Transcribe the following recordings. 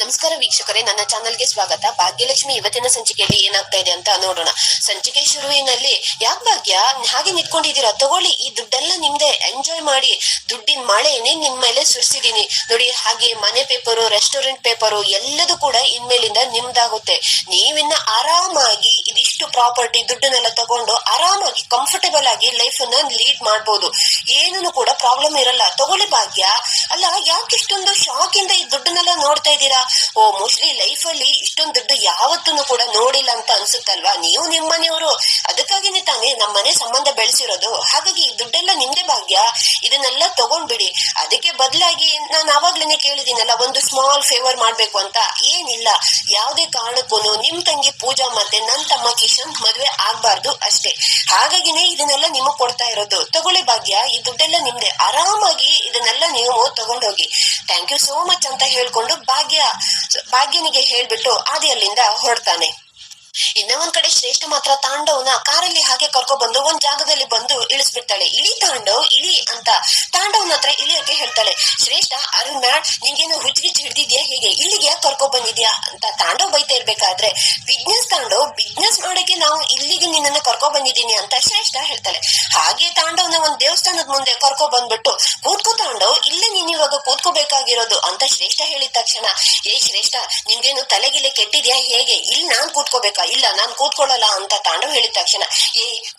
ನಮಸ್ಕಾರ ವೀಕ್ಷಕರೇ, ನನ್ನ ಚಾನೆಲ್ಗೆ ಸ್ವಾಗತ. ಭಾಗ್ಯಲಕ್ಷ್ಮಿ ಇವತ್ತಿನ ಸಂಚಿಕೆಯಲ್ಲಿ ಏನಾಗ್ತಾ ಇದೆ ಅಂತ ನೋಡೋಣ. ಸಂಚಿಕೆ ಶುರುವಿನಲ್ಲಿ ಯಾಕೆ ಭಾಗ್ಯ ಹಾಗೆ ನಿಂತ್ಕೊಂಡಿದ್ದೀರಾ, ತಗೊಳ್ಳಿ ಈ ದುಡ್ಡೆಲ್ಲ ನಿಮ್ದೆ, ಎಂಜಾಯ್ ಮಾಡಿ, ದುಡ್ಡಿನ ಮಳೆನೇ ನಿಮ್ ಮೇಲೆ ಸುರಿಸಿದೀನಿ ನೋಡಿ. ಹಾಗೆ ಮನೆ ಪೇಪರು, ರೆಸ್ಟೋರೆಂಟ್ ಪೇಪರು ಎಲ್ಲದೂ ಕೂಡ ಇನ್ಮೇಲಿಂದ ನಿಮ್ದಾಗುತ್ತೆ. ನೀವಿನ್ನ ಆರಾಮಾಗಿ ಇದಿಷ್ಟು ಪ್ರಾಪರ್ಟಿ ದುಡ್ಡನ್ನೆಲ್ಲ ತಗೊಂಡು ಆರಾಮಾಗಿ ಕಂಫರ್ಟೇಬಲ್ ಆಗಿ ಲೈಫ್ ಅನ್ನ ಲೀಡ್ ಮಾಡ್ಬೋದು. ಏನೂ ಕೂಡ ಪ್ರಾಬ್ಲಮ್ ಇರಲ್ಲ. ತಗೊಳ್ಳಿ ಭಾಗ್ಯ. ಅಲ್ಲ, ಯಾಕೆ ಇಷ್ಟೊಂದು ಶಾಕ್ ಇಂದ ಈ ದುಡ್ಡನ್ನೆಲ್ಲ ನೋಡ್ತಾ ಇದ್ದೀರಾ? ಮೋಸ್ಟ್ಲಿ ಲೈಫ್ ಅಲ್ಲಿ ಇಷ್ಟೊಂದು ದುಡ್ಡು ಯಾವತ್ತೂ ಕೂಡ ನೋಡಿಲ್ಲ ಅಂತ ಅನ್ಸುತ್ತಲ್ವಾ? ನೀವು ನಿಮ್ಮ ಮನೆಯವರು, ಅದಕ್ಕಾಗಿನೇ ತಾನೇ ನಮ್ಮ ಮನೆ ಸಂಬಂಧ ಬೆಳೆಸಿರೋದು. ಹಾಗಾಗಿ ಈ ದುಡ್ಡೆಲ್ಲ ನಿಮ್ದೇ ಭಾಗ್ಯ, ಇದನ್ನೆಲ್ಲ ತಗೊಂಡ್ಬಿಡಿ. ಅದಕ್ಕೆ ಬದಲಾಗಿ ನಾನು ಆವಾಗ್ಲೇನೆ ಕೇಳಿದೀನಲ್ಲ, ಒಂದು ಸ್ಮಾಲ್ ಫೇವರ್ ಮಾಡ್ಬೇಕು ಅಂತ. ಏನಿಲ್ಲ, ಯಾವುದೇ ಕಾರಣಕ್ಕೂ ನಿಮ್ ತಂಗಿ ಪೂಜಾ ಮತ್ತೆ ನನ್ ತಮ್ಮ ಕಿಶನ್ ಮದ್ವೆ ಆಗ್ಬಾರ್ದು ಅಷ್ಟೇ. ಹಾಗಾಗಿನೇ ಇದನ್ನೆಲ್ಲ ನಿಮಗ್ ಕೊಡ್ತಾ ಇರೋದು. ತಗೊಳ್ಳಿ ಭಾಗ್ಯ, ಈ ದುಡ್ಡೆಲ್ಲ ನಿಮ್ದೆ, ಆರಾಮಾಗಿ ಇದನ್ನೆಲ್ಲ ನೀವು ತಗೊಂಡೋಗಿ. ಥ್ಯಾಂಕ್ ಯು ಸೋ ಮಚ್ ಅಂತ ಹೇಳ್ಕೊಂಡು ಭಾಗ್ಯನಿಗೆ ಹೇಳ್ಬಿಟ್ಟು ಆದಿ ಅಲ್ಲಿಂದ ಹೊರಡ್ತಾನೆ. ಇನ್ನ ಒಂದ್ ಕಡೆ ಶ್ರೇಷ್ಠ ಮಾತ್ರ ತಾಂಡವ್ನ ಕಾರಲ್ಲಿ ಹಾಗೆ ಕರ್ಕೊಬಂದು ಒಂದ್ ಜಾಗದಲ್ಲಿ ಬಂದು ಇಳಿಸ್ಬಿಡ್ತಾಳೆ. ಇಳಿ ತಾಂಡವ್, ಇಳಿ ಅಂತ ತಾಂಡವ್ನ ಹತ್ರ ಇಳಿಯೋಕೆ ಹೇಳ್ತಾಳೆ. ಶ್ರೇಷ್ಠ, ಅರು ಮ್ಯಾಡ್, ನಿಂಗೇನು ಹುಚ್ಚಿಗಿಚ್ಚಿ ಹಿಡ್ದಿದ್ಯಾ ಹೇಗೆ, ಇಲ್ಲಿಗೆ ಯಾಕೆ ಕರ್ಕೊ ಬಂದಿದ್ಯಾ ಅಂತ ತಾಂಡವ್ ಬೈತಾ ಇರ್ಬೇಕಾದ್ರೆ, ಬಿಸ್ನೆಸ್ ತಾಂಡವ್, ಬಿಸ್ನೆಸ್ ಮಾಡಕ್ಕೆ ನಾವು ಇಲ್ಲಿಗೆ ನಿನ್ನನ್ನ ಕರ್ಕೊ ಬಂದಿದ್ದೀನಿ ಅಂತ ಶ್ರೇಷ್ಠ ಹೇಳ್ತಾಳೆ. ಹಾಗೆ ತಾಂಡವ್ನ ಒಂದ್ ದೇವಸ್ಥಾನದ ಮುಂದೆ ಕರ್ಕೊ ಬಂದ್ಬಿಟ್ಟು, ಕೂತ್ಕೋ ತಾಂಡವ್, ಇಲ್ಲೇ ನೀನ್ ಇವಾಗ ಕೂತ್ಕೋಬೇಕಾಗಿರೋದು ಅಂತ ಶ್ರೇಷ್ಠ ಹೇಳಿದ ತಕ್ಷಣ, ಶ್ರೇಷ್ಠ, ನಿಮ್ಗೇನು ತಲೆಗಿಲೆ ಕೆಟ್ಟಿದ್ಯಾ ಹೇಗೆ, ಇಲ್ಲಿ ನಾನ್ ಕೂತ್ಕೋಬೇಕಾ? ಇಲ್ಲ, ನಾನ್ ಕೂತ್ಕೊಳ್ಳಲ್ಲ ಅಂತ ತಾಂಡವ್ ಹೇಳಿದ ತಕ್ಷಣ,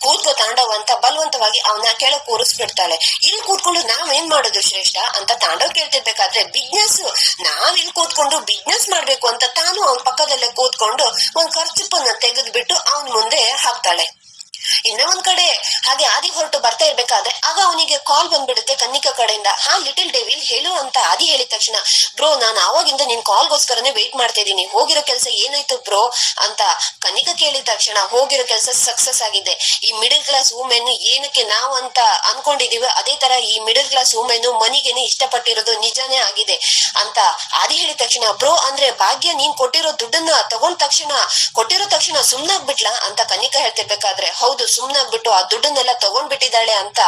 ಕೂತ್ಕೋ ತಾಂಡವ್ ಅಂತ ಬಲವಂತವಾಗಿ ಅವನ ಕೆಳಗ್ ಕೂರಿಸ್ಬಿಡ್ತಾಳೆ. ಇಲ್ಲಿ ಕೂತ್ಕೊಂಡು ನಾವೇನ್ ಮಾಡೋದು ಶ್ರೇಷ್ಠ ಅಂತ ತಾಂಡವ್ ಕೇಳ್ತಿರ್ಬೇಕಾದ್ರೆ, ಬಿಸ್ನೆಸ್, ನಾವ್ ಇಲ್ಲಿ ಕೂತ್ಕೊಂಡು ಬಿಸ್ನೆಸ್ ಮಾಡ್ಬೇಕು ಅಂತ ತಾನು ಅವನ್ ಪಕ್ಕದಲ್ಲೇ ಕೂತ್ಕೊಂಡು ಒಂದ್ ಖರ್ಚುಪ್ಪನ್ನ ತೆಗೆದ್ಬಿಟ್ಟು ಅವನ್ ಮುಂದೆ ಹಾಕ್ತಾಳೆ. ಇನ್ನ ಒಂದ್ ಕಡೆ ಹಾಗೆ ಆದಿ ಹೊರಟು ಬರ್ತಾ ಇರ್ಬೇಕಾದ್ರೆ ಆಗ ಅವನಿಗೆ ಕಾಲ್ ಬಂದ್ಬಿಡುತ್ತೆ ಕನ್ನಿಕಾ ಕಡೆಯಿಂದ. ಲಿಟಲ್ ಡೆವಿಲ್ ಹೇಳು ಅಂತ ಆದಿ ಹೇಳಿದ ತಕ್ಷಣ, ಬ್ರೋ, ನಾನು ಆವಾಗಿಂದ ನಿನ್ ಕಾಲ್ಗೋಸ್ಕರನೇ ವೇಟ್ ಮಾಡ್ತಾ ಇದ್ದೀನಿ, ಹೋಗಿರೋ ಕೆಲಸ ಏನಾಯ್ತು ಬ್ರೋ ಅಂತ ಕನ್ನಿಕಾ ಕೇಳಿದ ತಕ್ಷಣ, ಹೋಗಿರೋ ಕೆಲಸ ಸಕ್ಸಸ್ ಆಗಿದೆ. ಈ ಮಿಡಲ್ ಕ್ಲಾಸ್ ವುಮೆನ್ ಏನಕ್ಕೆ ನಾವು ಅಂತ ಅನ್ಕೊಂಡಿದೀವಿ, ಅದೇ ತರ ಈ ಮಿಡಲ್ ಕ್ಲಾಸ್ ವುಮೆನ್ ಮನಿಗೆನೆ ಇಷ್ಟಪಟ್ಟಿರೋದು ನಿಜಾನೇ ಆಗಿದೆ ಅಂತ ಆದಿ ಹೇಳಿದ ತಕ್ಷಣ, ಬ್ರೋ, ಅಂದ್ರೆ ಭಾಗ್ಯ ನೀನ್ ಕೊಟ್ಟಿರೋ ದುಡ್ಡನ್ನ ಕೊಟ್ಟಿರೋ ತಕ್ಷಣ ಸುಮ್ನಾಗ್ಬಿಟ್ಲಾ ಅಂತ ಕನ್ನಿಕಾ ಹೇಳ್ತಿರ್ಬೇಕಾದ್ರೆ, ಹೌದು, ಸುಮ್ನಾಗ್ಬಿಟ್ಟು ಆ ದುಡ್ಡನ್ನೆಲ್ಲ ತಗೊಂಡ್ಬಿಟ್ಟಿದ್ದಾಳೆ ಅಂತ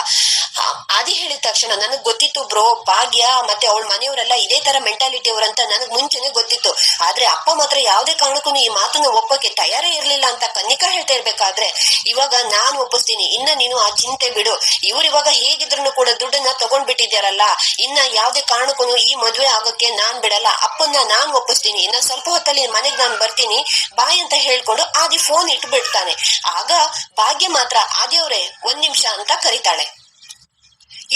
ಆದಿ ಹೇಳಿದ ತಕ್ಷಣ, ನನಗ್ ಗೊತ್ತಿತ್ತು ಬ್ರೋ, ಭಾಗ್ಯ ಮತ್ತೆ ಅವಳ ಮನೆಯವರೆಲ್ಲ ಇದೇ ತರ ಮೆಂಟಾಲಿಟಿ ಅವರಂತ ನನಗ್ ಮುಂಚೆನೆ ಗೊತ್ತಿತ್ತು. ಆದ್ರೆ ಅಪ್ಪ ಮಾತ್ರ ಯಾವ್ದೇ ಕಾರಣಕ್ಕೂ ಈ ಮಾತನ್ನ ಒಪ್ಪಕ್ಕೆ ತಯಾರೇ ಇರ್ಲಿಲ್ಲ ಅಂತ ಕನ್ನಿಕಾ ಹೇಳ್ತಾ ಇರ್ಬೇಕಾದ್ರೆ, ಇವಾಗ ನಾನ್ ಒಪ್ಪಿಸ್ತೀನಿ, ಇನ್ನ ನೀನು ಆ ಚಿಂತೆ ಬಿಡು. ಇವ್ರು ಇವಾಗ ಹೇಗಿದ್ರು ಕೂಡ ದುಡ್ಡನ್ನ ತಗೊಂಡ್ಬಿಟ್ಟಿದ್ಯಾರಲ್ಲ, ಇನ್ನ ಯಾವ್ದೇ ಕಾರಣಕ್ಕೂ ಈ ಮದ್ವೆ ಆಗೋಕೆ ನಾನ್ ಬಿಡಲ್ಲ, ಅಪ್ಪನ್ನ ನಾನ್ ಒಪ್ಪಿಸ್ತೀನಿ, ಇನ್ನ ಸ್ವಲ್ಪ ಹೊತ್ತಲ್ಲಿ ಮನೆಗ್ ನಾನ್ ಬರ್ತೀನಿ ಬಾಯ್ ಅಂತ ಹೇಳ್ಕೊಂಡು ಆದಿ ಫೋನ್ ಇಟ್ಬಿಡ್ತಾನೆ. ಆಗ ಭಾಗ್ಯ ಮಾತ್ರ, ಆದಿಯವ್ರೆ ಒಂದ್ ನಿಮಿಷ ಅಂತ ಕರೀತಾಳೆ.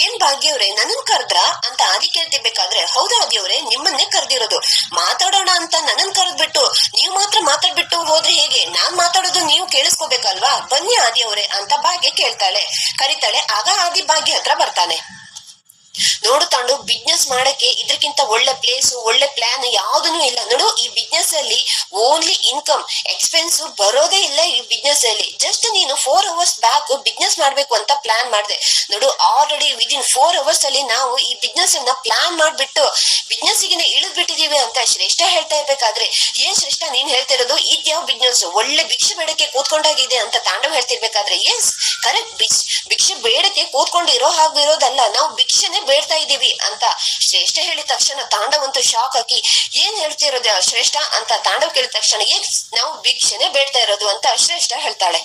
ಏನ್ ಭಾಗ್ಯವ್ರೆ, ನನ್ನನ್ ಕರ್ದ್ರ ಅಂತ ಆದಿ ಕೇಳ್ತಿರ್ಬೇಕಾದ್ರೆ, ಹೌದಾ ಆದಿಯವ್ರೆ, ನಿಮ್ಮನ್ನೇ ಕರ್ದಿರೋದು, ಮಾತಾಡೋಣ ಅಂತ ನನ್ನನ್ ಕರೆದ್ಬಿಟ್ಟು ನೀವ್ ಮಾತ್ರ ಮಾತಾಡ್ಬಿಟ್ಟು ಹೋದ್ರೆ ಹೇಗೆ, ನಾನ್ ಮಾತಾಡೋದು ನೀವು ಕೇಳಿಸ್ಕೋಬೇಕಲ್ವಾ, ಬನ್ನಿ ಆದಿಯವ್ರೆ ಅಂತ ಭಾಗ್ಯ ಕರಿತಾಳೆ. ಆಗ ಆದಿ ಭಾಗ್ಯ ಹತ್ರ ಬರ್ತಾನೆ. ನೋಡು ತಾಂಡು, ಬಿಸ್ನೆಸ್ ಮಾಡಕ್ಕೆ ಇದ್ರಕ್ಕಿಂತ ಒಳ್ಳೆ ಪ್ಲೇಸ್, ಒಳ್ಳೆ ಪ್ಲಾನ್ ಯಾವ್ದೂ ಇಲ್ಲ ನೋಡು. ಈ ಬಿಸ್ನೆಸ್ ಅಲ್ಲಿ ಓನ್ಲಿ ಇನ್ಕಮ್, ಎಕ್ಸ್ಪೆನ್ಸ್ ಬರೋದೇ ಇಲ್ಲ ಈ ಬಿಸ್ನೆಸ್ ಅಲ್ಲಿ. ಜಸ್ಟ್ ನೀನು 4 hours ಬ್ಯಾಕ್ ಬಿಸ್ನೆಸ್ ಮಾಡ್ಬೇಕು ಅಂತ ಪ್ಲಾನ್ ಮಾಡಿದೆ ನೋಡು. ಆಲ್ರೆಡಿ ವಿದಿನ್ 4 hours ಅಲ್ಲಿ ನಾವು ಈ ಬಿಸ್ನೆಸ್ ಅನ್ನ ಪ್ಲಾನ್ ಮಾಡ್ಬಿಟ್ಟು ಬಿಸ್ನೆಸ್ ಗೆ ಇಳಿದ್ ಬಿಟ್ಟಿದೀವಿ ಅಂತ ಶ್ರೇಷ್ಠ ಹೇಳ್ತಾ ಇರ್ಬೇಕಾದ್ರೆ, ಏನ್ ಶ್ರೇಷ್ಠ ನೀನ್ ಹೇಳ್ತಿರೋದು, ಇದ್ಯಾವ ಬಿಸ್ನೆಸ್, ಒಳ್ಳೆ ಭಿಕ್ಷೆ ಬೇಡಕ್ಕೆ ಕೂತ್ಕೊಂಡಾಗಿದೆ ಅಂತ ತಾಂಡವ್ ಹೇಳ್ತಿರ್ಬೇಕಾದ್ರೆ, ಎಸ್ ಕರೆಕ್ಟ್, ಭಿಕ್ಷೆ ಬೇಡಕ್ಕೆ ಕೂತ್ಕೊಂಡು ಇರೋದಲ್ಲ, ನಾವು ಭಿಕ್ಷೆನೆ ಬೇಡ್ತಾ ಇದೀವಿ ಅಂತ ಶ್ರೇಷ್ಠ ಹೇಳಿದ ತಕ್ಷಣ ತಾಂಡವಂತೂ ಶಾಕ್ ಹಾಕಿ, ಏನ್ ಹೇಳ್ತಿರೋದು ಶ್ರೇಷ್ಠ ಅಂತ ತಾಂಡವ್ ಕೇಳಿದ ತಕ್ಷಣ, ನಾವು ಭಿಕ್ಷೆನೆ ಬೇಡ್ತಾ ಇರೋದು ಅಂತ ಶ್ರೇಷ್ಠ ಹೇಳ್ತಾಳೆ.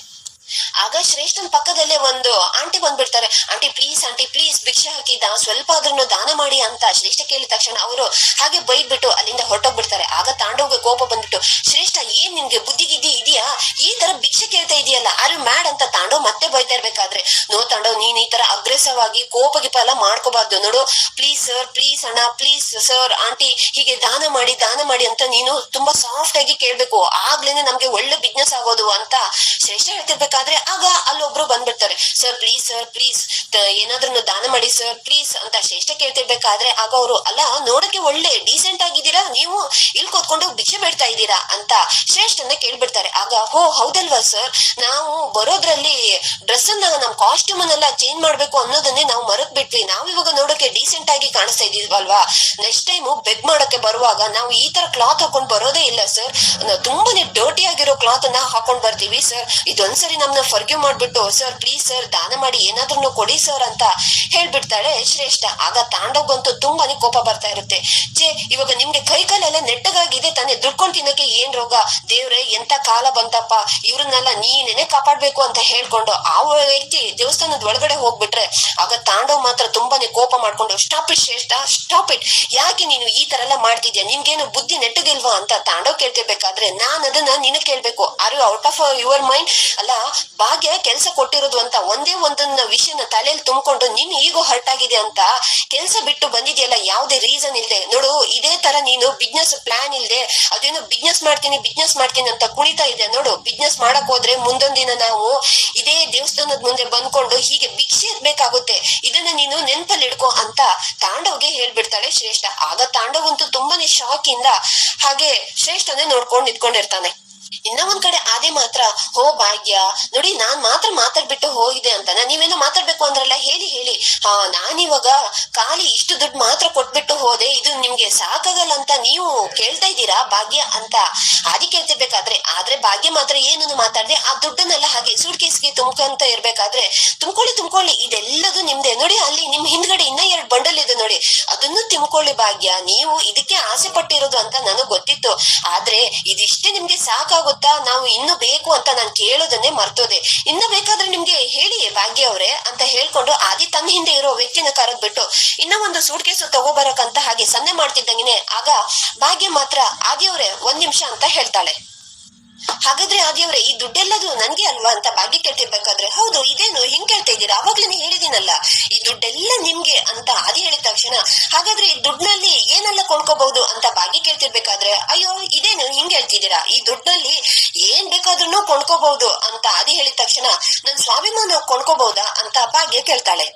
ಆಗ ಶ್ರೇಷ್ಠನ್ ಪಕ್ಕದಲ್ಲೇ ಒಂದು ಆಂಟಿ ಬಂದ್ಬಿಡ್ತಾರೆ. ಆಂಟಿ ಪ್ಲೀಸ್ ಭಿಕ್ಷೆ ಹಾಕಿದ್ದ, ಸ್ವಲ್ಪ ಆದ್ರೂ ದಾನ ಮಾಡಿ ಅಂತ ಶ್ರೇಷ್ಠ ಕೇಳಿದ ತಕ್ಷಣ ಅವರು ಹಾಗೆ ಬೈದ್ಬಿಟ್ಟು ಅಲ್ಲಿಂದ ಹೊರಟೋಗ್ಬಿಡ್ತಾರೆ. ಆಗ ತಾಂಡವ್ಗೆ ಕೋಪ ಬಂದ್ಬಿಟ್ಟು, ಶ್ರೇಷ್ಠ ಏನ್ ನಿನ್ಗೆ ಬುದ್ಧಿಗಿದ್ದಿ ಇದೆಯಾ, ಈ ತರ ಭಿಕ್ಷೆ ಕೇಳ್ತಾ ಇದೆಯಲ್ಲ, ಆರು ಮ್ಯಾಡ್ ಅಂತ ತಾಂಡವ್ ಮತ್ತೆ ಬೈತಾ ಇರ್ಬೇಕಾದ್ರೆ, ನೋ ತಾಂಡವ್, ನೀನ್ ಈ ತರ ಅಗ್ರೆಸಿವ್ ಆಗಿ ಕೋಪ ಎಲ್ಲ ಮಾಡ್ಕೋಬಾರ್ದು ನೋಡು, ಪ್ಲೀಸ್ ಸರ್, ಪ್ಲೀಸ್ ಅಣ್ಣ, ಪ್ಲೀಸ್ ಸರ್, ಆಂಟಿ ಹೀಗೆ ದಾನ ಮಾಡಿ ಅಂತ ನೀನು ತುಂಬಾ ಸಾಫ್ಟ್ ಆಗಿ ಕೇಳ್ಬೇಕು, ಆಗ್ಲೇನೆ ನಮ್ಗೆ ಒಳ್ಳೆ ಬಿಸ್ನೆಸ್ ಆಗೋದು ಅಂತ ಶ್ರೇಷ್ಠ ಹೇಳ್ತಿರ್ಬೇಕಾದ್ರೆ, ಆಗ ಅಲ್ಲೊಬ್ರು ಬಂದ್ಬಿಡ್ತಾರೆ. ಸರ್ ಪ್ಲೀಸ್ ಏನಾದ್ರೂ ದಾನ ಮಾಡಿ ಸರ್ ಪ್ಲೀಸ್ ಅಂತ ಶ್ರೇಷ್ಠ ಕೇಳ್ತಿರ್ಬೇಕಾದ್ರೆ, ಆಗ ಅವರು, ಅಲ್ಲ ನೋಡಕ್ಕೆ ಒಳ್ಳೆ ಡೀಸೆಂಟ್ ಆಗಿದ್ದೀರಾ, ನೀವು ಇಲ್ಲಿ ಕೂತ್ಕೊಂಡು ಭಿಕ್ಷೆ ಬೇಡ್ತಾ ಇದ್ದೀರಾ ಅಂತ ಶ್ರೇಷ್ಠನ್ನ ಕೇಳ್ಬಿಡ್ತಾರೆ. ಆಗ ಹೋ ಹೌದಲ್ವಾ ಸರ್, ನಾವು ಬರೋದ್ರಲ್ಲಿ ಡ್ರೆಸ್ ಅನ್ನ ನಮ್ ಕಾಸ್ಟ್ಯೂಮ್ ಅನ್ನೆಲ್ಲ ಚೇಂಜ್ ಮಾಡ್ಬೇಕು ಅನ್ನೋದನ್ನೇ ನಾವು ಮರೆತ್ ಬಿಟ್ವಿ. ನಾವ್ ಇವಾಗ ನೋಡೋಕೆ ಡೀಸೆಂಟ್ ಆಗಿ ಕಾಣಿಸ್ತಾ ಇದೀವಲ್ವಾ, ನೆಕ್ಸ್ಟ್ ಟೈಮ್ ಬೆಗ್ ಮಾಡಕ್ಕೆ ಬರುವಾಗ ನಾವು ಈ ತರ ಕ್ಲಾತ್ ಹಾಕೊಂಡ್ ಬರೋದೇ ಇಲ್ಲ ಸರ್, ತುಂಬಾನೇ ಡರ್ಟಿ ಆಗಿರೋ ಕ್ಲಾತ್ ಅನ್ನ ಹಾಕೊಂಡ್ ಬರ್ತೀವಿ ಸರ್, ಇದೊಂದ್ಸರಿ ನಮ್ನ ಫರ್ಗ್ಯೂ ಮಾಡ್ಬಿಟ್ಟು ಸರ್ ಪ್ಲೀಸ್ ಸರ್ ದಾನ ಮಾಡಿ ಏನಾದ್ರೂ ಕೊಡಿ ಸರ್ ಅಂತ ಹೇಳ್ಬಿಡ್ತಾಳೆ ಶ್ರೇಷ್ಠ. ಆಗ ತಾಂಡವ್ಗಂತೂ ತುಂಬಾನೇ ಕೋಪ ಬರ್ತಾ ಇರುತ್ತೆ. ಇವಾಗ ನಿಮ್ಗೆ ಕೈ ಕಾಲೆಲ್ಲ ನೆಟ್ಟಗಾಗಿದೆ ತಾನೆ, ದುಡ್ಕೊಂಡ್ ತಿನ್ನಕ್ಕೆ ಏನ್ ರೋಗ, ದೇವ್ರೆ ಎಂತ ಕಾಲ ಬಂತಪ್ಪ, ಇವ್ರನ್ನೆಲ್ಲ ನೀನೇನೆ ಕಾಪಾಡ್ಬೇಕು ಅಂತ ಹೇಳ್ಕೊಂಡು ಆ ವ್ಯಕ್ತಿ ದೇವಸ್ಥಾನದ ಒಳಗಡೆ ಹೋಗ್ಬಿಟ್ರೆ ಆಗ ತಾಂಡವ್ ಮಾತ್ರ ತುಂಬಾನೇ ಕೋಪ ಮಾಡ್ಕೊಂಡು ಸ್ಟಾಪ್ ಇಟ್ ಶ್ರೇಷ್ಠ, ಸ್ಟಾಪ್ ಇಟ್, ಯಾಕೆ ನೀನು ಈ ತರ ಎಲ್ಲ ಮಾಡ್ತಿದ್ಯಾ, ನಿನ್ಗೇನು ಬುದ್ಧಿ ನೆಟ್ಟಗಿಲ್ವಾ ಅಂತ ತಾಂಡವ್ ಕೇಳ್ತಿರ್ಬೇಕಾದ್ರೆ ನಾನ್ ಅದನ್ನ ನಿನಗ್ ಕೇಳ್ಬೇಕು, are you out of your mind? ಅಲ್ಲ, ಭಾಗ್ಯ ಕೆಲ್ಸ ಕೊಟ್ಟಿರೋದು ಅಂತ ಒಂದೇ ಒಂದನ್ನ ವಿಷಯನ ತಲೆಯಲ್ಲಿ ತುಂಬಿಕೊಂಡು ನಿನ್ ಈಗೋ ಹರ್ಟ್ ಆಗಿದೆ ಅಂತ ಕೆಲ್ಸ ಬಿಟ್ಟು ಬಂದಿದ್ಯಲ್ಲ ಯಾವ್ದೇ ರೀಸನ್ ಇಲ್ದೆ. ನೋಡು, ಇದೇ ತರ ನೀನು ಬಿಸ್ನೆಸ್ ಪ್ಲಾನ್ ಇಲ್ದೆ ಅದೇನೋ ಬಿಸ್ನೆಸ್ ಮಾಡ್ತೀನಿ ಅಂತ ಕುಣಿತಾ ಇದೆ ನೋಡು, ಬಿಸ್ನೆಸ್ ಮಾಡಕ್ ಹೋದ್ರೆ ಮುಂದೊಂದ್ ದಿನ ನಾವು ಇದೇ ದೇವಸ್ಥಾನದ ಮುಂದೆ ಬಂದ್ಕೊಂಡು ಹೀಗೆ ಭಿಕ್ಷೆ ಎತ್ಬೇಕಾಗುತ್ತೆ, ಇದನ್ನ ನೀನು ನೆನ್ಪಲ್ಲಿ ಇಡ್ಕೊ ಅಂತ ತಾಂಡವ್ಗೆ ಹೇಳ್ಬಿಡ್ತಾಳೆ ಶ್ರೇಷ್ಠ. ಆಗ ತಾಂಡವ್ ಅಂತೂ ತುಂಬಾನೇ ಶಾಕ್ ಇಂದ ಹಾಗೆ ಶ್ರೇಷ್ಠನೇ ನೋಡ್ಕೊಂಡು ನಿಂತ್ಕೊಂಡಿರ್ತಾನೆ. ಇನ್ನ ಒಂದ್ ಕಡೆ ಆದಿ ಮಾತ್ರ ಹೋ ಭಾಗ್ಯ ನೋಡಿ, ನಾನ್ ಮಾತ್ರ ಮಾತಾಡ್ಬಿಟ್ಟು ಹೋಗಿದೆ ಅಂತ ನೀವೇನೋ ಮಾತಾಡ್ಬೇಕು ಅಂದ್ರಲ್ಲ, ಹೇಳಿ ನಾನಿವಾಗ ಖಾಲಿ ಇಷ್ಟು ದುಡ್ಡು ಮಾತ್ರ ಕೊಟ್ಬಿಟ್ಟು ಹೋದೆ, ಇದು ನಿಮ್ಗೆ ಸಾಕಾಗಲ್ಲ ಅಂತ ನೀವು ಕೇಳ್ತಾ ಇದ್ದೀರಾ ಭಾಗ್ಯ ಅಂತ ಆದಿ ಕೇಳ್ತಿರ್ಬೇಕಾದ್ರೆ, ಆದ್ರೆ ಭಾಗ್ಯ ಮಾತ್ರ ಏನನ್ನು ಮಾತಾಡ್ದೆ ಆ ದುಡ್ಡನ್ನೆಲ್ಲ ಹಾಗೆ ಸೂಟ್ ಕೇಸ್ಗೆ ತುಂಬ್ಕೊಂತ ಇರ್ಬೇಕಾದ್ರೆ ತುಂಬ್ಕೊಳ್ಳಿ ಇದೆಲ್ಲದು ನಿಮ್ದೆ ನೋಡಿ, ಅಲ್ಲಿ ನಿಮ್ ಹಿಂದ್ಗಡೆ ಇನ್ನ 2 ಬಂಡಲ್ ಇದೆ ನೋಡಿ, ಅದನ್ನು ತುಂಬ್ಕೊಳ್ಳಿ ಭಾಗ್ಯ, ನೀವು ಇದಕ್ಕೆ ಆಸೆ ಪಟ್ಟಿರೋದು ಅಂತ ನನಗ್ ಗೊತ್ತಿತ್ತು, ಆದ್ರೆ ಇದಿಷ್ಟೇ ನಿಮ್ಗೆ ಸಾಕಾಗುತ್ತೆ, ನಾವು ಇನ್ನು ಬೇಕು ಅಂತ ನಾನು ಕೇಳೋದನ್ನೇ ಮರ್ತೋದೆ, ಇನ್ನ ಬೇಕಾದ್ರೆ ನಿಮ್ಗೆ ಹೇಳಿ ಭಾಗ್ಯ ಅವ್ರೆ ಅಂತ ಹೇಳ್ಕೊಂಡು ಆದಿ ತನ್ನ ಹಿಂದೆ ಇರೋ ವ್ಯಕ್ತಿನ ಕರೆದ್ಬಿಟ್ಟು ಇನ್ನ ಒಂದು ಸೂಟ್ ಕೇಸು ತಗೋಬರಕಂತ ಹಾಗೆ ಸನ್ನೆ ಮಾಡ್ತಿದ್ದಂಗೆನೆ ಆಗ ಭಾಗ್ಯ ಮಾತ್ರ ಆದಿಯವ್ರೆ 1 ನಿಮಿಷ ಅಂತ ಹೇಳ್ತಾಳೆ. ಹಾಗಾದ್ರೆ ಆದಿಯವ್ರೆ ಈ ದುಡ್ಡೆಲ್ಲದು ನನ್ಗೆ ಅಲ್ವಾ ಅಂತ ಭಾಗ್ಯ ಕೇಳ್ತಿರ್ಬೇಕಾದ್ರೆ, ಹೌದು ಇದೇನು ಹಿಂಗ್ ಕೇಳ್ತಾ ಇದ್ದೀರಾ, ಅವಾಗ್ಲೇನೆ ಹೇಳಿದೀನಲ್ಲ ಈ ದುಡ್ಡೆಲ್ಲ ನಿಮ್ಗೆ ಅಂತ ಆದಿ ಹೇಳಿದ ತಕ್ಷಣ, ಹಾಗಾದ್ರೆ ಈ ದುಡ್ಡಿನಲ್ಲಿ ಏನೆಲ್ಲ ಕೊಂಡ್ಕೋಬಹುದು ಅಂತ ಭಾಗ್ಯ ಕೇಳ್ತಿರ್ಬೇಕಾದ್ರೆ, ಅಯ್ಯೋ ಇದೇನು ಹಿಂಗ್ ಹೇಳ್ತಿದ್ದೀರಾ, ಈ ದುಡ್ಡಲ್ಲಿ ಏನ್ ಬೇಕಾದ್ರೂ ಕೊಂಡ್ಕೋಬಹುದು ಅಂತ ಆದಿ ಹೇಳಿದ ತಕ್ಷಣ ನನ್ ಸ್ವಾಭಿಮಾನ ಕೊಂಡ್ಕೋಬಹುದಾ ಅಂತ ಭಾಗ್ಯ ಕೇಳ್ತಾಳೆ.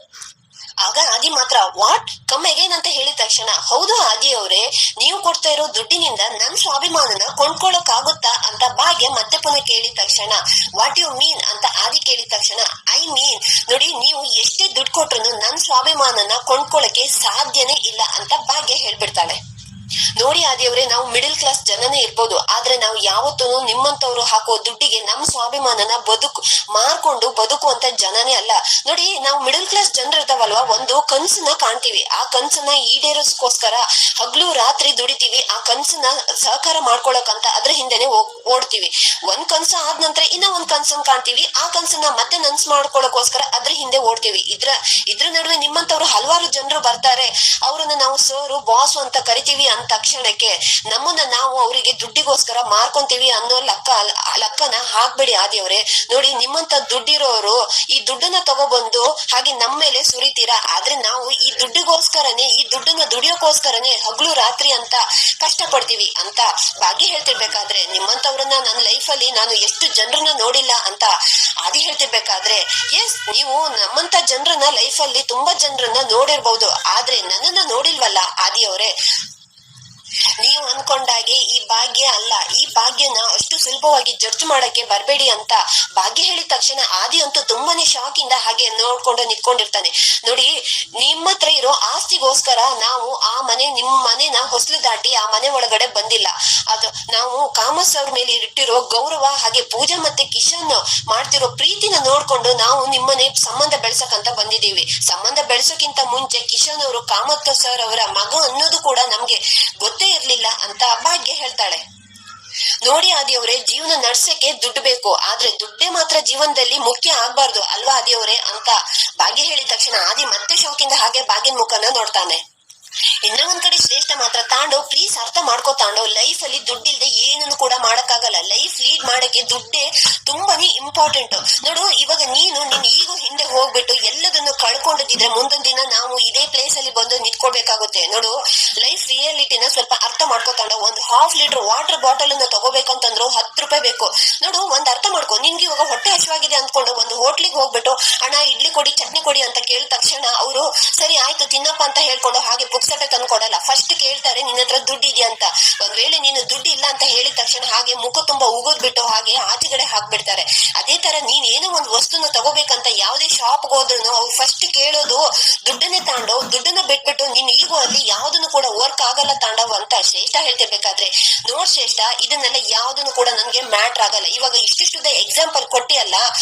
ಆಗ ಆದಿ ಮಾತ್ರ ವಾಟ್ ಕಮ್ ಅಗೇನ್ ಅಂತ ಹೇಳಿದ ತಕ್ಷಣ, ಹೌದು ಆದಿ ಅವ್ರೆ, ನೀವು ಕೊಡ್ತಾ ಇರೋ ದುಡ್ಡಿನಿಂದ ನನ್ ಸ್ವಾಭಿಮಾನನ ಕೊಂಡ್ಕೊಳ್ಳಕ್ ಆಗುತ್ತಾ ಅಂತ ಭಾಗ್ಯ ಮತ್ತೆ ಪುನಃ ಕೇಳಿದ ತಕ್ಷಣ, ವಾಟ್ ಯು ಮೀನ್ ಅಂತ ಆದಿ ಕೇಳಿದ ತಕ್ಷಣ, ಐ ಮೀನ್ ನೋಡಿ, ನೀವು ಎಷ್ಟೇ ದುಡ್ಡು ಕೊಟ್ರು ನನ್ ಸ್ವಾಭಿಮಾನನ ಕೊಂಡ್ಕೊಳ್ಳಕ್ಕೆ ಸಾಧ್ಯನೇ ಇಲ್ಲ ಅಂತ ಭಾಗ್ಯ ಹೇಳ್ಬಿಡ್ತಾಳೆ. ನೋಡಿ ಆದಿಯವ್ರೆ, ನಾವು ಮಿಡಿಲ್ ಕ್ಲಾಸ್ ಜನನೇ ಇರ್ಬೋದು, ಆದ್ರೆ ನಾವು ಯಾವತ್ತೂ ನಿಮ್ಮಂತವ್ರು ಹಾಕೋ ದುಡ್ಡಿಗೆ ನಮ್ ಸ್ವಾಭಿಮಾನನ ಮಾರ್ಕೊಂಡು ಬದುಕುವಂತ ಜನನೇ ಅಲ್ಲ. ನೋಡಿ, ನಾವು ಮಿಡಿಲ್ ಕ್ಲಾಸ್ ಜನರು ಇರ್ತಾವಲ್ವಾ, ಒಂದು ಕನ್ಸನ್ನ ಕಾಣ್ತೀವಿ, ಆ ಕನ್ಸನ್ನ ಈಡೇರಿಸ್ಕೋಸ್ಕರ ಹಗ್ಲು ರಾತ್ರಿ ದುಡಿತೀವಿ, ಆ ಕನ್ಸನ್ನ ಸಹಕಾರ ಮಾಡ್ಕೊಳಕಂತ ಅದ್ರ ಹಿಂದೆನೆ ಓಡ್ತೀವಿ. ಒಂದ್ ಕನ್ಸ ಆದ ನಂತರ ಇನ್ನ ಒಂದ್ ಕನ್ಸನ್ ಕಾಣ್ತೀವಿ, ಆ ಕನ್ಸನ್ನ ಮತ್ತೆ ನನ್ಸ್ ಮಾಡ್ಕೊಳಕೋಸ್ಕರ ಅದ್ರ ಹಿಂದೆ ಓಡ್ತೀವಿ. ಇದ್ರ ನಡುವೆ ನಿಮ್ಮಂತವ್ರು ಹಲವಾರು ಜನರು ಬರ್ತಾರೆ, ಅವ್ರನ್ನ ನಾವು ಸರು ಬಾಸು ಅಂತ ಕರಿತೀವಿ ಅಂದ ತಕ್ಷಣಕ್ಕೆ ನಮ್ಮನ್ನ ನಾವು ಅವರಿಗೆ ದುಡ್ಡಿಗೋಸ್ಕರ ಮಾರ್ಕೊಂತೀವಿ ಅನ್ನೋ ಲೆಕ್ಕನ ಹಾಕ್ಬೇಡಿ ಆದಿಯವ್ರೆ. ನೋಡಿ, ನಿಮ್ಮಂತ ದುಡ್ಡಿರೋರು ಈ ದುಡ್ಡನ್ನ ತಗೊಬಂದು ಹಾಗೆ ನಮ್ಮ ಮೇಲೆ ಸುರಿತೀರಾ, ಆದ್ರೆ ನಾವು ಈ ದುಡ್ಡಿಗೋಸ್ಕರನೇ, ಈ ದುಡ್ಡನ್ನ ದುಡಿಯೋಕೋಸ್ಕರನೇ ಹಗ್ಲು ರಾತ್ರಿ ಅಂತ ಕಷ್ಟ ಪಡ್ತೀವಿ ಅಂತ ಭಾಗ್ಯ ಹೇಳ್ತಿರ್ಬೇಕಾದ್ರೆ, ನಿಮ್ಮಂತವ್ರನ್ನ ನನ್ನ ಲೈಫ್ ಅಲ್ಲಿ ನಾನು ಎಷ್ಟು ಜನರನ್ನ ನೋಡಿಲ್ಲ ಅಂತ ಆದಿ ಹೇಳ್ತಿರ್ಬೇಕಾದ್ರೆ, ಎಸ್ ನೀವು ನಮ್ಮಂತ ಜನರನ್ನ ಲೈಫ್ ಅಲ್ಲಿ ತುಂಬಾ ಜನರನ್ನ ನೋಡಿರ್ಬಹುದು, ಆದ್ರೆ ನನ್ನನ್ನ ನೋಡಿಲ್ವಲ್ಲ ಆದಿಯವ್ರೆ. ನೀವು ಅನ್ಕೊಂಡಾಗೆ ಈ ಭಾಗ್ಯ ಅಲ್ಲ, ಈ ಭಾಗ್ಯನ ಅಷ್ಟು ಸುಲಭವಾಗಿ ಜಡ್ಜ್ ಮಾಡಕ್ಕೆ ಬರ್ಬೇಡಿ ಅಂತ ಭಾಗ್ಯ ಹೇಳಿದ ತಕ್ಷಣ ಆದಿ ಅಂತೂ ತುಂಬಾನೇ ಶಾಕ್ ಇಂದ ಹಾಗೆ ನೋಡ್ಕೊಂಡು ನಿಂತ್ಕೊಂಡಿರ್ತಾನೆ. ನೋಡಿ, ನಿಮ್ಮ ಹತ್ರ ಇರೋ ಆಸ್ತಿಗೋಸ್ಕರ ನಾವು ಆ ಮನೆ, ನಿಮ್ಮ ಮನೆನ ಹೊಸಲು ದಾಟಿ ಆ ಮನೆ ಒಳಗಡೆ ಬಂದಿಲ್ಲ, ಅದು ನಾವು ಕಾಮಸ್ ಅವ್ರ ಮೇಲೆ ಇಟ್ಟಿರೋ ಗೌರವ ಹಾಗೆ ಪೂಜಾ ಮತ್ತೆ ಕಿಶನ್ ಮಾಡ್ತಿರೋ ಪ್ರೀತಿನ ನೋಡ್ಕೊಂಡು ನಾವು ನಿಮ್ಮನೆ ಸಂಬಂಧ ಬೆಳ್ಸಕಂತ ಬಂದಿದೀವಿ. ಸಂಬಂಧ ಬೆಳ್ಸೋಕ್ಕಿಂತ ಮುಂಚೆ ಕಿಶನ್ ಅವರು ಕಾಮತ್ ಸರ್ ಅವರ ಮಗ ಅನ್ನೋದು ಕೂಡ ನಮ್ಗೆ ಗೊತ್ತೇ ಇರ್ಲಿಲ್ಲ ಅಂತ ಭಾಗ್ಯ ಹೇಳ್ತಾಳೆ. ನೋಡಿ ಆದಿಯವ್ರೆ, ಜೀವನ ನಡ್ಸಕ್ಕೆ ದುಡ್ಡು ಬೇಕು, ಆದ್ರೆ ದುಡ್ಡೇ ಮಾತ್ರ ಜೀವನದಲ್ಲಿ ಮುಖ್ಯ ಆಗ್ಬಾರ್ದು ಅಲ್ವಾ ಆದಿಯವ್ರೆ ಅಂತ ಭಾಗ್ಯ ಹೇಳಿದ ತಕ್ಷಣ ಆದಿ ಮತ್ತೆ ಶಾಕಿಂದ ಹಾಗೆ ಭಾಗ್ಯನ ಮುಖನ ನೋಡ್ತಾನೆ. ಇನ್ನ ಒಂದ್ ಕಡೆ ಶ್ರೇಷ್ಠ ಮಾತ್ರ, ತಾಂಡವ್ ಪ್ಲೀಸ್ ಅರ್ಥ ಮಾಡ್ಕೋ ತಾಂಡವ್, ಲೈಫ್ ಅಲ್ಲಿ ದುಡ್ಡಿಲ್ದೆ ಏನನ್ನು ಕೂಡ ಮಾಡಕ್ಕಾಗಲ್ಲ, ಲೈಫ್ ಲೀಡ್ ಮಾಡಕ್ಕೆ ದುಡ್ಡೇ ತುಂಬಾನೇ ಇಂಪಾರ್ಟೆಂಟ್. ನೋಡು, ಇವಾಗ ನೀನು ನಿನ್ ಈಗ ಹಿಂದೆ ಹೋಗ್ಬಿಟ್ಟು ಎಲ್ಲದನ್ನು ಕಳ್ಕೊಂಡಿದ್ರೆ ಮುಂದೊಂದ್ ದಿನ ನಾವು ಇದೇ ಪ್ಲೇಸ್ ಅಲ್ಲಿ ಬಂದು ನಿಂತ್ಕೊಳ್ಬೇಕಾಗುತ್ತೆ. ನೋಡು, ಲೈಫ್ ರಿಯಾಲಿಟಿನ ಸ್ವಲ್ಪ ಅರ್ಥ ಮಾಡ್ಕೋ ತಾಂಡವ್. ಒಂದು 1/2 ಲೀಟರ್ ವಾಟರ್ ಬಾಟಲ್ ಅನ್ನ ತಗೋಬೇಕಂತಂದ್ರು 10 ರೂಪಾಯಿ ಬೇಕು. ನೋಡು, ಒಂದ್ ಅರ್ಥ ಮಾಡ್ಕೊ, ನಿನ್ಗೆ ಇವಾಗ ಹೊಟ್ಟೆ ಹಸಿವಾಗಿದೆ ಅಂದ್ಕೊಂಡು ಒಂದು ಹೋಟ್ಲಿಗೆ ಹೋಗ್ಬಿಟ್ಟು ಅಣ್ಣ ಇಡ್ಲಿ ಕೊಡಿ ಚಟ್ನಿ ಕೊಡಿ ಅಂತ ಕೇಳಿದ ತಕ್ಷಣ ಅವರು ಸರಿ ಆಯ್ತು ತಿನ್ನಪ್ಪ ಅಂತ ಹೇಳ್ಕೊಂಡು ಹಾಗೆ ಪುಕ್ಸಟೆ ತಂದು ಕೊಡಲ್ಲ. ಫಸ್ಟ್ ಕೇಳ್ತಾರೆ ನಿನ್ನ ಹತ್ರ ದುಡ್ಡು ಇದೆಯಾ ಅಂತ. ಒಂದ್ ವೇಳೆ ನಿನ್ ನೀನು ದುಡ್ಡು ಇಲ್ಲ ಅಂತ ಹೇಳಿದ ತಕ್ಷಣ ಹಾಗೆ ಮುಖ ತುಂಬಾ ಉಗೋದ್ ಬಿಟ್ಟು ಹಾಗೆ ಆಚೆಗಡೆ ಹಾಕ್ಬಿಡ್ತಾರೆ. ಅದೇ ತರ ನೀನ್ ಏನೋ ಒಂದು ವಸ್ತುನ ತಗೋಬೇಕಂತ ಯಾವ್ದೇ ಶಾಪ್ ಹೋದ್ರು ಅವ್ರು ಫಸ್ಟ್ ಕೇಳೋದು ದುಡ್ಡನ್ನೇ ತಾಂಡವ್, ದುಡ್ಡನ್ನ ಬಿಟ್ಬಿಟ್ಟು ನೀನ್ ಈಗೋ ಅಲ್ಲಿ ಯಾವ್ದನ್ನು ಕೂಡ ವರ್ಕ್ ಆಗಲ್ಲ ತಾಂಡವ್ ಅಂತ ಶ್ರೇಷ್ಠ ಹೇಳ್ತಿರ್ಬೇಕಾದ್ರೆ, ನೋಡ್ ಶ್ರೇಷ್ಠ ಇದನ್ನೆಲ್ಲ ಯಾವ್ದನ್ನು ಕೂಡ ನನ್ಗೆ ಮ್ಯಾಟ್ರ್ ಆಗಲ್ಲ. ಇವಾಗ ಇಷ್ಟಿಷ್ಟುದ ಎಕ್ಸಾಂಪಲ್ ಕೊಟ್ಟಿ ಅಲ್ಲ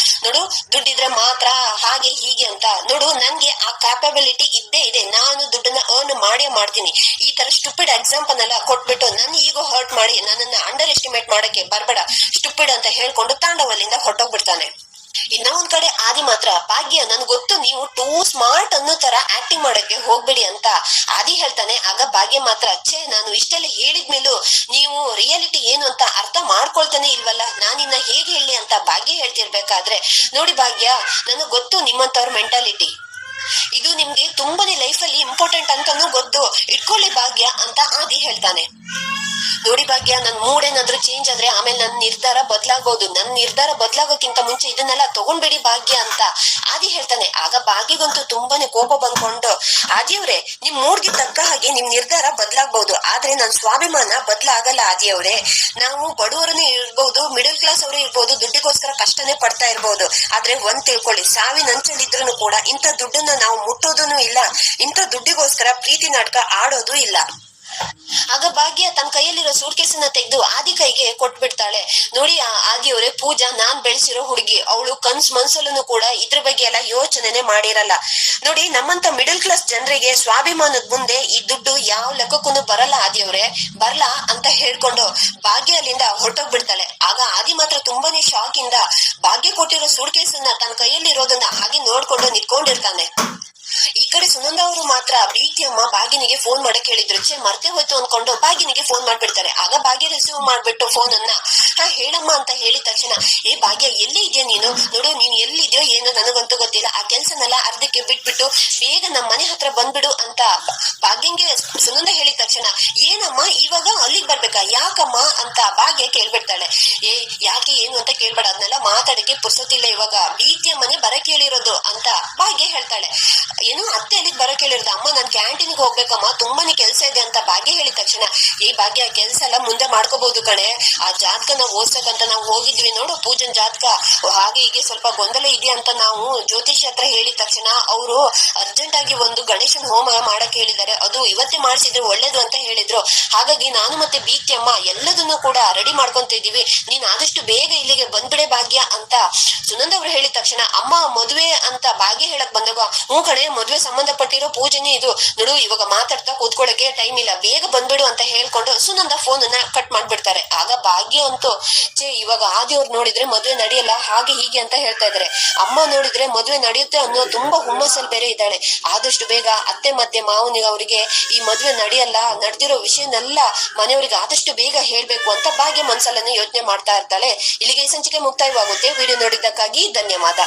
ನೋಡು, ದುಡ್ಡಿದ್ರೆ ಮಾತ್ರ ಹಾಗೆ ಹೀಗೆ ಅಂತ. ನೋಡು ನನ್ಗೆ ಆ ಕ್ಯಾಪಬಿಲಿಟಿ ಇದ್ದೇ ಇದೆ, ನಾನು ದುಡ್ಡನ್ನ ಅರ್ನ್ ಮಾಡೇ ಮಾಡ್ತೀನಿ. ಈ ತರ ಸ್ಟುಪಿಡ್ ಎಕ್ಸಾಂಪಲ್ ಎಲ್ಲ ಕೊಟ್ಬಿಟ್ಟು ನನ್ನ ಈಗೋ ಹರ್ಟ್ ಮಾಡಿ ನನ್ನನ್ನ ಅಂಡರ್ ಎಸ್ಟಿಮೇಟ್ ಮಾಡಕ್ಕೆ ಬರ್ಬೇಡ ಸ್ಟುಪಿಡ್ ಅಂತ ಹೇಳ್ಕೊಂಡು ತಾಂಡವಲ್ಲಿಂದ ಹೊರಟೋಗ್ಬಿಡ್ತಾನೆ. ಇನ್ನ ಒಂದ್ ಕಡೆ ಆದಿ ಮಾತ್ರ, ಭಾಗ್ಯ ನನ್ ಗೊತ್ತು ನೀವು ಟೂ ಸ್ಮಾರ್ಟ್ ಅನ್ನೋ ತರ ಆಕ್ಟಿಂಗ್ ಮಾಡಕ್ಕೆ ಹೋಗ್ಬೇಡಿ ಅಂತ ಆದಿ ಹೇಳ್ತಾನೆ. ಆಗ ಭಾಗ್ಯ ಮಾತ್ರ, ನಾನು ಇಷ್ಟೆಲ್ಲ ಹೇಳಿದ್ಮೇಲೂ ನೀವು ರಿಯಾಲಿಟಿ ಏನು ಅಂತ ಅರ್ಥ ಮಾಡ್ಕೊಳ್ತಾನೆ ಇಲ್ವಲ್ಲ, ನಾನಿನ್ನ ಹೇಗೆ ಹೇಳಿ ಅಂತ ಭಾಗ್ಯ ಹೇಳ್ತಿರ್ಬೇಕಾದ್ರೆ, ನೋಡಿ ಭಾಗ್ಯ ನನಗ್ ಗೊತ್ತು ನಿಮ್ಮಂತವ್ರ ಮೆಂಟಾಲಿಟಿ, ಇದು ನಿಮ್ಗೆ ತುಂಬಾನೇ ಲೈಫ್ ಅಲ್ಲಿ ಇಂಪಾರ್ಟೆಂಟ್ ಅಂತಾನು ಗೊತ್ತು, ಇಟ್ಕೊಳ್ಳಿ ಭಾಗ್ಯ ಅಂತ ಆದಿ ಹೇಳ್ತಾನೆ. ನೋಡಿ ಭಾಗ್ಯ, ನನ್ ಮೂಡ್ ಏನಾದ್ರು ಚೇಂಜ್ ಆದ್ರೆ ಆಮೇಲೆ ನನ್ ನಿರ್ಧಾರ ಬದಲಾಗಬಹುದು, ನನ್ ನಿರ್ಧಾರ ಬದಲಾಗೋಕ್ಕಿಂತ ಮುಂಚೆ ಇದನ್ನೆಲ್ಲ ತಗೊಂಡ್ಬಿಡಿ ಭಾಗ್ಯ ಅಂತ ಆದಿ ಹೇಳ್ತಾನೆ. ಆಗ ಭಾಗ್ಯಗಂತೂ ತುಂಬಾನೇ ಕೋಪ ಬಂದ್ಕೊಂಡು, ಆದಿಯವ್ರೆ ನಿಮ್ ಮೂಡ್ಗೆ ತಕ್ಕ ಹಾಗೆ ನಿಮ್ ನಿರ್ಧಾರ ಬದಲಾಗಬಹುದು, ಆದ್ರೆ ನನ್ ಸ್ವಾಭಿಮಾನ ಬದಲಾಗಲ್ಲ ಆದಿಯವ್ರೆ. ನಾವು ಬಡವರನ್ನೇ ಇರ್ಬಹುದು, ಮಿಡಲ್ ಕ್ಲಾಸ್ ಅವರೇ ಇರ್ಬಹುದು, ದುಡ್ಡಿಗೋಸ್ಕರ ಕಷ್ಟನೇ ಪಡ್ತಾ ಇರ್ಬಹುದು, ಆದ್ರೆ ಒಂದ್ ತಿಳ್ಕೊಳ್ಳಿ, ಸಾವಿನ ಅಂಚಲಿದ್ರು ಕೂಡ ಇಂಥ ದುಡ್ಡನ್ನ ನಾವು ಮುಟ್ಟೋದೂ ಇಲ್ಲ, ಇಂಥ ದುಡ್ಡಿಗೋಸ್ಕರ ಪ್ರೀತಿ ನಾಟಕ ಆಡೋದು ಇಲ್ಲ. ಆಗ ಭಾಗ್ಯ ತನ್ನ ಕೈಯಲ್ಲಿರೋ ಸೂಟ್ ಕೇಸನ್ನ ತೆಗೆದು ಆದಿ ಕೈಗೆ ಕೊಟ್ಬಿಡ್ತಾಳೆ. ನೋಡಿ ಆದಿಯವರೇ, ಪೂಜಾ ನಾನ್ ಬೆಳೆಸಿರೋ ಹುಡುಗಿ, ಅವಳು ಮನ್ಸಲ್ಲೂ ಕೂಡ ಇದ್ರ ಬಗ್ಗೆ ಎಲ್ಲ ಯೋಚನೆನೆ ಮಾಡಿರಲ್ಲ. ನೋಡಿ ನಮ್ಮಂತ ಮಿಡಲ್ ಕ್ಲಾಸ್ ಜನರಿಗೆ ಸ್ವಾಭಿಮಾನದ ಮುಂದೆ ಈ ದುಡ್ಡು ಯಾವ ಲೆಕ್ಕಕ್ಕೂ ಬರಲ್ಲ ಆದಿಯವ್ರೆ, ಬರಲ್ಲ ಅಂತ ಹೇಳ್ಕೊಂಡು ಭಾಗ್ಯ ಅಲ್ಲಿಂದ ಹೊರಟೋಗ್ಬಿಡ್ತಾಳೆ. ಆಗ ಆದಿ ಮಾತ್ರ ತುಂಬಾನೇ ಶಾಕ್ ಇಂದ ಭಾಗ್ಯ ಕೊಟ್ಟಿರೋ ಸೂಟ್ ಕೇಸನ್ನ ತನ್ನ ಕೈಯಲ್ಲಿರೋದನ್ನ ಹಾಗೆ ನೋಡ್ಕೊಂಡು ನಿಂತ್ಕೊಂಡಿರ್ತಾನೆ. ಈ ಕಡೆ ಸುನಂದ ಅವರು ಮಾತ್ರ ಪ್ರೀತಿ ಅಮ್ಮ ಭಾಗ್ಯನಿಗೆ ಫೋನ್ ಮಾಡಕ್ ಹೇಳಿದ್ರು, ಮರ್ತೆ ಹೋಯ್ತು ಅನ್ಕೊಂಡು ಭಾಗ್ಯನಿಗೆ ಫೋನ್ ಮಾಡ್ಬಿಡ್ತಾರೆ. ಆಗ ಭಾಗ್ಯ ರಿಸೀವ್ ಮಾಡ್ಬಿಟ್ಟು ಫೋನ್ ಅನ್ನ ಹೇಳಮ್ಮ ಅಂತ ಹೇಳಿದ ತಕ್ಷಣ, ಭಾಗ್ಯ ಎಲ್ಲಿ ಇದೆಯಾ ನೀನು, ನೋಡು ನೀನ್ ಎಲ್ಲಿದ್ಯೋ ಏನೋ ನನಗಂತೂ ಗೊತ್ತಿಲ್ಲ, ಆ ಕೆಲ್ಸನೆಲ್ಲ ಅರ್ಧಕ್ಕೆ ಬಿಟ್ಬಿಟ್ಟು ಬೇಗ ನಮ್ಮ ಮನೆ ಹತ್ರ ಬಂದ್ಬಿಡು ಅಂತ ಭಾಗ್ಯಂಗೆ ಸುನಂದ ಹೇಳಿದ ತಕ್ಷಣ, ಏನಮ್ಮ ಇವಾಗ ಅಲ್ಲಿಗೆ ಬರ್ಬೇಕಾ, ಯಾಕಮ್ಮ ಅಂತ ಭಾಗ್ಯ ಕೇಳ್ಬಿಡ್ತಾಳೆ. ಯಾಕೆ ಏನು ಅಂತ ಕೇಳ್ಬೇಡ, ಅದನ್ನೆಲ್ಲ ಮಾತಾಡಕ್ಕೆ ಪುರ್ಸೊತ್ತಿಲ್ಲ, ಇವಾಗ ಪ್ರೀತಿಯ ಮನೆ ಬರಕ್ ಹೇಳಿರೋದು ಅಂತ ಭಾಗ್ಯ ಹೇಳ್ತಾಳೆ. ಏನು ಅತ್ತೆ ಅಲ್ಲಿಗೆ ಬರಕ್ ಹೇಳಿರೋದು, ಅಮ್ಮ ನಾನ್ ಕ್ಯಾಂಟೀನ್ಗೆ ಹೋಗ್ಬೇಕಮ್ಮ, ತುಂಬಾನೇ ಕೆಲ್ಸ ಇದೆ ಅಂತ ಭಾಗ್ಯ ಹೇಳಿದ ತಕ್ಷಣ, ಭಾಗ್ಯ ಕೆಲ್ಸ ಎಲ್ಲ ಮುಂದೆ ಮಾಡ್ಕೋಬಹುದು ಕಣೆ, ಆ ಜಾತಕ ನಾವು ಓದ್ಸಕ್ಕಂತ ನಾವು ಹೋಗಿದ್ವಿ ನೋಡು ಪೂಜನ್ ಜಾತಕ, ಹಾಗೆ ಹೀಗೆ ಸ್ವಲ್ಪ ಗೊಂದಲ ಇದೆ ಅಂತ ನಾವು ಜ್ಯೋತಿಷಿ ಹತ್ರ ಹೇಳಿದ ತಕ್ಷಣ ಅವರು ಅರ್ಜೆಂಟ್ ಆಗಿ ಒಂದು ಗಣೇಶನ್ ಹೋಮ ಮಾಡಕ್ ಹೇಳಿದ್ದಾರೆ, ಅದು ಇವತ್ತೇ ಮಾಡಿಸಿದ್ರೆ ಒಳ್ಳೇದು ಅಂತ ಹೇಳಿದ್ರು. ಹಾಗಾಗಿ ನಾನು ಮತ್ತೆ ಬೀಕ್ತಿ ಅಮ್ಮ ಎಲ್ಲದನ್ನು ಕೂಡ ರೆಡಿ ಮಾಡ್ಕೊಂತ ಇದೀವಿ, ನೀನ್ ಆದಷ್ಟು ಬೇಗ ಇಲ್ಲಿಗೆ ಬಂದ್ಬಿಡೆ ಭಾಗ್ಯ ಅಂತ ಸುನಂದ ಅವ್ರು ಹೇಳಿದ ತಕ್ಷಣ, ಅಮ್ಮ ಮದುವೆ ಅಂತ ಭಾಗ್ಯ ಹೇಳಕ್ ಬಂದಾಗ, ಹ್ಞೂ ಕಣೆ ಮದುವೆ ಸಂಬಂಧಪಟ್ಟಿರೋ ಪೂಜೆನೇ ಇದು, ನೋಡು ಇವಾಗ ಮಾತಾಡ್ತಾ ಕೂತ್ಕೊಳ್ಳಕ್ಕೆ ಟೈಮ್ ಇಲ್ಲ, ಬೇಗ ಬಂದ್ಬಿಡು ಅಂತ ಹೇಳ್ಕೊಂಡು ಸುನಂದ ಫೋನ್ ಅನ್ನ ಕಟ್ ಮಾಡ್ಬಿಡ್ತಾರೆ. ಆಗ ಭಾಗ್ಯ ಅಂತೂ ಇವಾಗ ಆದಿಯವ್ರು ನೋಡಿದ್ರೆ ಮದ್ವೆ ನಡೆಯಲ್ಲ ಹಾಗೆ ಹೀಗೆ ಅಂತ ಹೇಳ್ತಾ ಇದಾರೆ, ಅಮ್ಮ ನೋಡಿದ್ರೆ ಮದ್ವೆ ನಡೆಯುತ್ತೆ ಅನ್ನೋ ತುಂಬಾ ಹುಮ್ಮಸ್ಸಲ್ಲಿ ಬೇರೆ ಇದ್ದಾಳೆ. ಆದಷ್ಟು ಬೇಗ ಅತ್ತೆ ಮತ್ತೆ ಮಾವನಿಗೆ ಅವರಿಗೆ ಈ ಮದ್ವೆ ನಡೆಯಲ್ಲ, ನಡೆದಿರೋ ವಿಷಯನೆಲ್ಲ ಮನೆಯವರಿಗೆ ಆದಷ್ಟು ಬೇಗ ಹೇಳ್ಬೇಕು ಅಂತ ಭಾಗ್ಯ ಮನ್ಸಲ್ಲನ್ನು ಯೋಚನೆ ಮಾಡ್ತಾ ಇರ್ತಾಳೆ. ಇಲ್ಲಿಗೆ ಈ ಸಂಚಿಕೆ ಮುಕ್ತಾಯವಾಗುತ್ತೆ. ವಿಡಿಯೋ ನೋಡಿದ್ದಕ್ಕಾಗಿ ಧನ್ಯವಾದ.